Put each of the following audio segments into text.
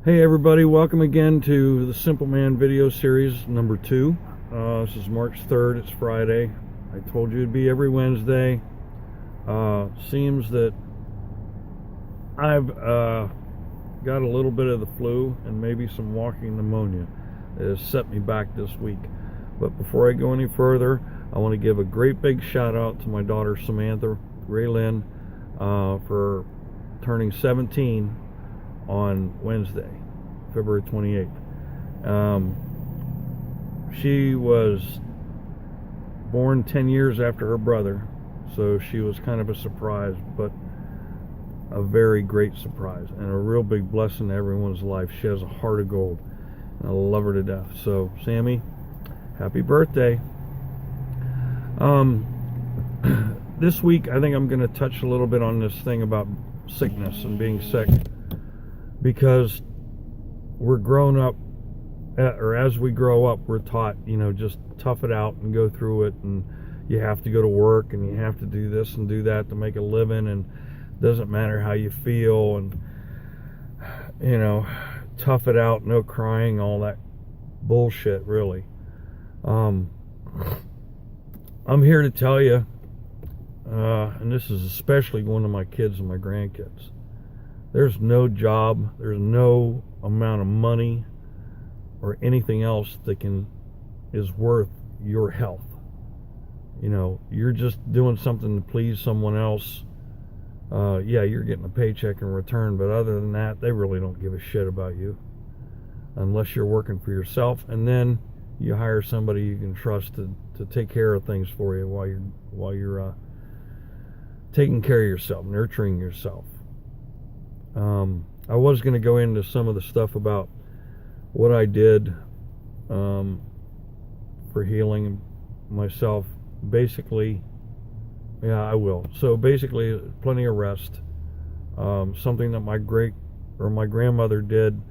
Hey everybody, welcome again to the Simple Man video series number 2. This is March 3rd, it's Friday. I told you it'd be every Wednesday. Seems that I've got a little bit of the flu and maybe some walking pneumonia that has set me back this week. But before I go any further, I want to give a great big shout out to my daughter Samantha Raylin for turning 17 on Wednesday, February 28th. She was born 10 years after her brother, so she was kind of a surprise, but a very great surprise and a real big blessing to everyone's life. She has a heart of gold, and I love her to death. So, Sammy, happy birthday. This week, I think I'm going to touch a little bit on this thing about sickness and being sick, because we're grown up, or as we grow up, we're taught, just tough it out and go through it, and you have to go to work and you have to do this and do that to make a living, and it doesn't matter how you feel, and tough it out, no crying, all that bullshit, really. I'm here to tell you, and this is especially going to my kids and my grandkids, there's no job, there's no amount of money or anything else that is worth your health. You're just doing something to please someone else. Yeah, you're getting a paycheck in return, but other than that, they really don't give a shit about you unless you're working for yourself, and then you hire somebody you can trust to take care of things for you while you're taking care of yourself, nurturing yourself. I was going to go into some of the stuff about what I did for healing myself. Basically, yeah, I will. So basically, plenty of rest. Something that my grandmother did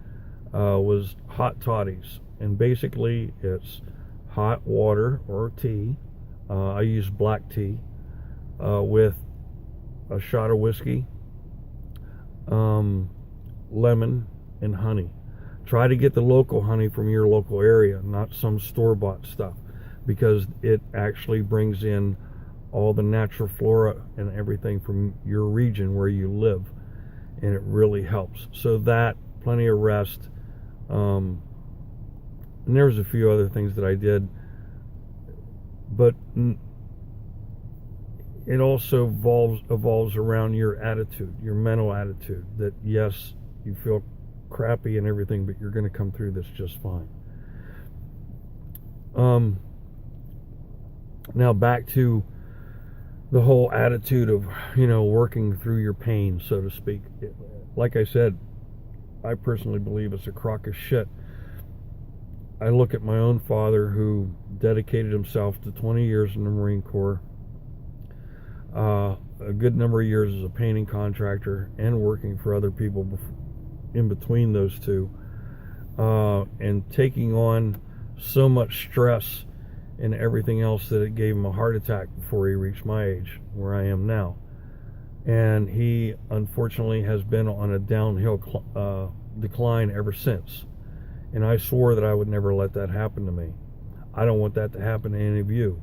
was hot toddies, and basically it's hot water or tea. I use black tea with a shot of whiskey, lemon, and honey. Try to get the local honey from your local area, not some store-bought stuff, because it actually brings in all the natural flora and everything from your region where you live, and it really helps. So that, plenty of rest, and there's a few other things that I did, but it also evolves around your attitude, your mental attitude, that yes, you feel crappy and everything, but you're going to come through this just fine. Now back to the whole attitude of, working through your pain, so to speak. Like I said, I personally believe it's a crock of shit. I look at my own father, who dedicated himself to 20 years in the Marine Corps, a good number of years as a painting contractor and working for other people in between those two, and taking on so much stress and everything else that it gave him a heart attack before he reached my age, where I am now. And he unfortunately has been on a downhill decline ever since, and I swore that I would never let that happen to me. I don't want that to happen to any of you,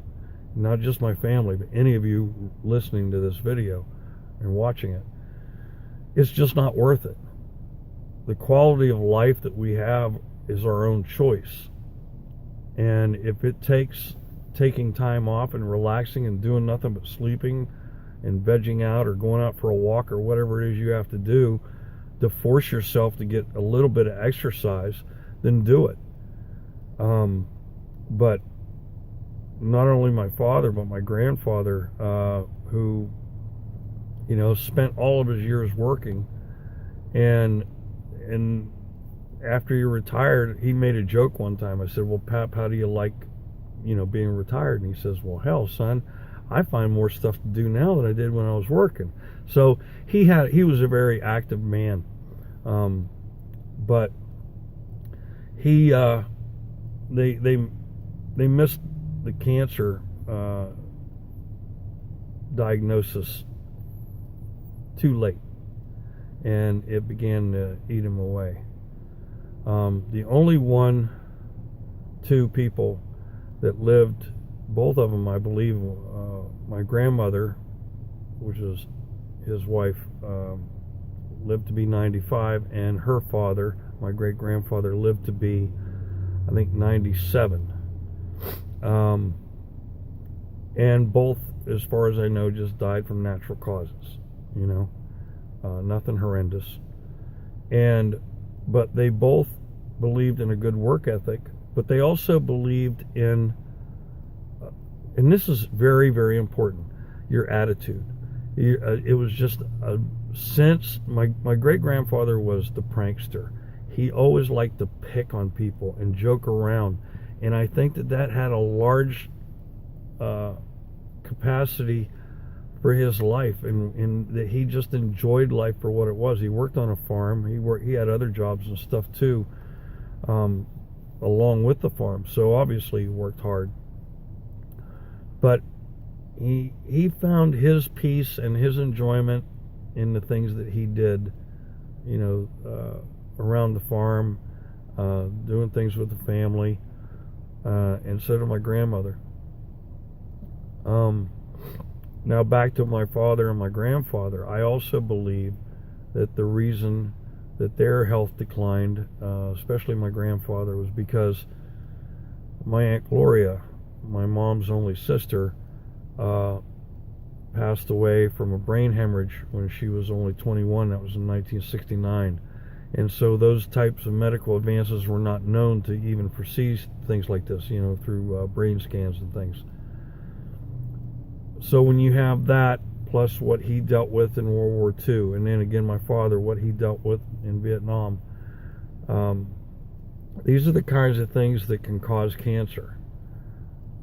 not just my family, but any of you listening to this video and watching it. It's just not worth it. The quality of life that we have is our own choice. And if it takes taking time off and relaxing and doing nothing but sleeping and vegging out or going out for a walk or whatever it is you have to do to force yourself to get a little bit of exercise, then do it. But not only my father, but my grandfather, who, spent all of his years working, and after he retired, he made a joke one time. I said, well, Pap, how do you like, being retired? And he says, well, hell, son, I find more stuff to do now than I did when I was working. So he was a very active man. But he, they missed the cancer diagnosis too late, and it began to eat him away. The only two people that lived, both of them, I believe, my grandmother, which is his wife, lived to be 95, and her father, my great-grandfather, lived to be, I think, 97. And both, as far as I know, just died from natural causes, nothing horrendous. But they both believed in a good work ethic, but they also believed in, and this is very, very important, your attitude. It was just a sense, my great-grandfather was the prankster. He always liked to pick on people and joke around, and I think that had a large capacity for his life, and that he just enjoyed life for what it was. He worked on a farm. He had other jobs and stuff too, along with the farm. So obviously he worked hard, but he found his peace and his enjoyment in the things that he did, around the farm, doing things with the family, and so did my grandmother. Now back to my father and my grandfather. I also believe that the reason that their health declined, especially my grandfather, was because my Aunt Gloria, my mom's only sister, passed away from a brain hemorrhage when she was only 21. That was in 1969. And so those types of medical advances were not known to even foresee things like this, through brain scans and things. So when you have that, plus what he dealt with in World War II, and then again my father, what he dealt with in Vietnam, these are the kinds of things that can cause cancer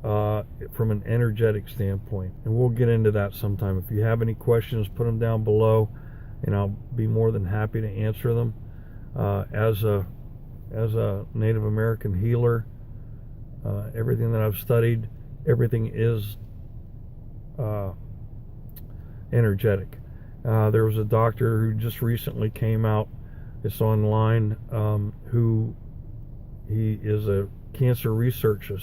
from an energetic standpoint. And we'll get into that sometime. If you have any questions, put them down below, and I'll be more than happy to answer them. As a Native American healer, everything that I've studied, everything is energetic. There was a doctor who just recently came out, it's online, who he is a cancer research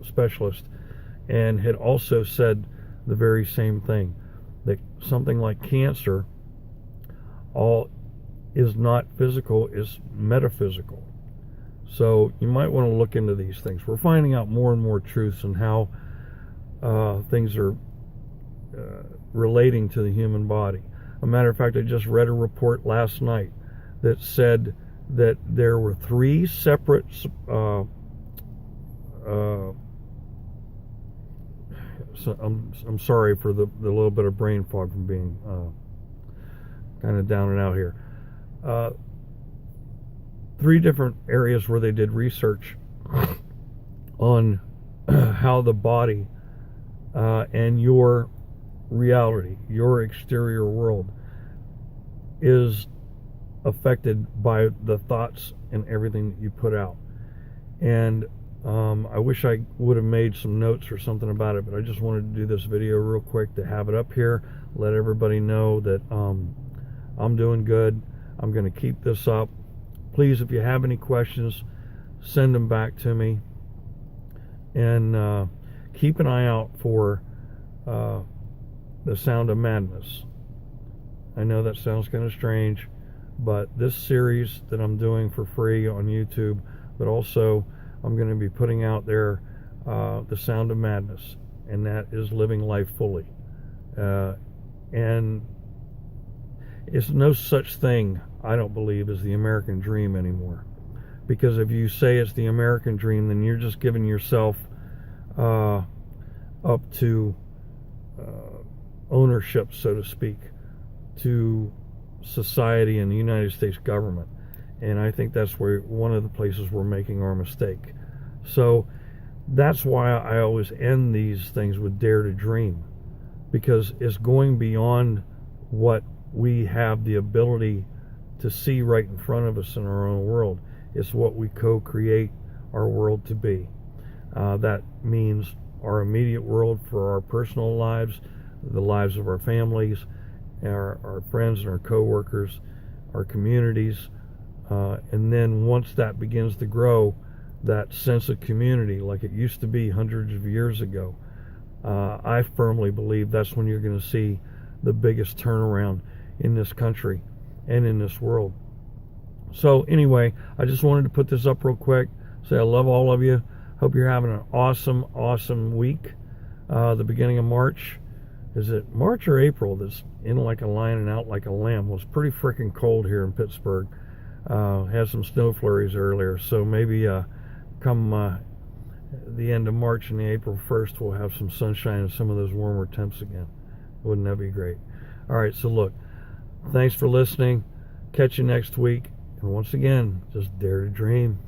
specialist, and had also said the very same thing, that something like cancer is not physical, is metaphysical. So you might want to look into these things. We're finding out more and more truths on how things are relating to the human body. A matter of fact, I just read a report last night that said that there were 3 separate so I'm sorry for the little bit of brain fog from being kind of down and out here. 3 different areas where they did research on how the body and your reality, your exterior world, is affected by the thoughts and everything that you put out. And I wish I would have made some notes or something about it, but I just wanted to do this video real quick to have it up here, let everybody know that I'm doing good. I'm going to keep this up. Please, if you have any questions, send them back to me. And keep an eye out for The Sound of Madness. I know that sounds kind of strange, but this series that I'm doing for free on YouTube, but also I'm going to be putting out there The Sound of Madness, and that is living life fully. And it's no such thing, I don't believe, as the American dream anymore. Because if you say it's the American dream, then you're just giving yourself up to ownership, so to speak, to society and the United States government. And I think that's where one of the places we're making our mistake. So that's why I always end these things with Dare to Dream, because it's going beyond what we have the ability to see right in front of us in our own world. It's what we co-create our world to be. That means our immediate world for our personal lives, the lives of our families, our friends and our co-workers, our communities, And then once that begins to grow, that sense of community like it used to be hundreds of years ago, I firmly believe that's when you're going to see the biggest turnaround in this country and in this world. So anyway, I just wanted to put this up real quick. Say I love all of you. Hope you're having an awesome week. The beginning of March. Is it March or April that's in like a lion and out like a lamb? Well, it's pretty freaking cold here in Pittsburgh. Had some snow flurries earlier, so maybe come the end of March and the April 1st, we'll have some sunshine and some of those warmer temps again. Wouldn't that be great? All right, so look, thanks for listening. Catch you next week. And once again, just dare to dream.